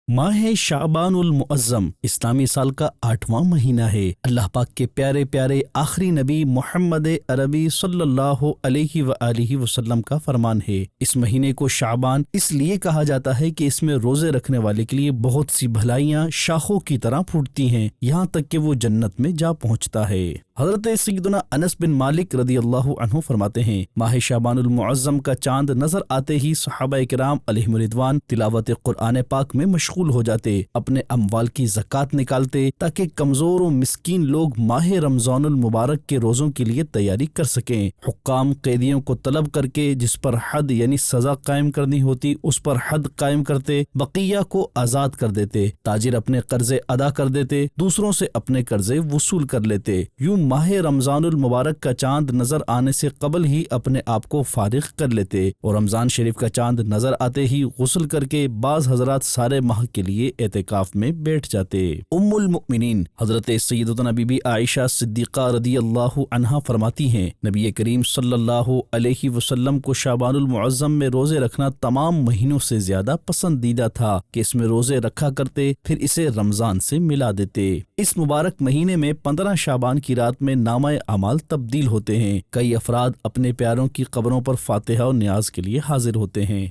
ماہ شعبان المعظم اسلامی سال کا 8واں مہینہ ہے۔ اللہ پاک کے پیارے پیارے آخری نبی محمد عربی صلی اللہ علیہ وآلہ وسلم کا فرمان ہے۔ اس مہینے کو شعبان اس لیے کہا جاتا ہے کہ اس میں روزے رکھنے والے کے لیے بہت سی بھلائیاں شاخوں کی طرح پھوٹتی ہیں، یہاں تک کہ وہ جنت میں جا پہنچتا ہے۔ حضرت سیدنا انس بن مالک رضی اللہ عنہ فرماتے ہیں، ماہ شعبان المعظم کا چاند نظر آتے ہی صحابہ کرام علیہم رضوان تلاوت قرآن پاک میں مشغول ہو جاتے، اپنے اموال کی زکوٰۃ نکالتے تاکہ کمزور و مسکین لوگ ماہ رمضان المبارک کے روزوں کے لیے تیاری کر سکیں۔ حکام قیدیوں کو طلب کر کے جس پر حد یعنی سزا قائم کرنی ہوتی اس پر حد قائم کرتے، بقیہ کو آزاد کر دیتے، تاجر اپنے قرضے ادا کر دیتے، دوسروں سے اپنے قرضے وصول کر لیتے۔ یوں ماہ رمضان المبارک کا چاند نظر آنے سے قبل ہی اپنے آپ کو فارغ کر لیتے، اور رمضان شریف کا چاند نظر آتے ہی غسل کر کے بعض حضرات سارے ماہ کے لیے اعتکاف میں بیٹھ جاتے۔ ام المؤمنین حضرت سیدتنا بی بی عائشہ صدیقہ رضی اللہ عنہا فرماتی ہیں، نبی کریم صلی اللہ علیہ وسلم کو شعبان المعظم میں روزے رکھنا تمام مہینوں سے زیادہ پسندیدہ تھا کہ اس میں روزے رکھا کرتے، پھر اسے رمضان سے ملا دیتے۔ اس مبارک مہینے میں 15 شعبان کی رات میں نامہ اعمال تبدیل ہوتے ہیں۔ کئی افراد اپنے پیاروں کی قبروں پر فاتحہ و نیاز کے لیے حاضر ہوتے ہیں۔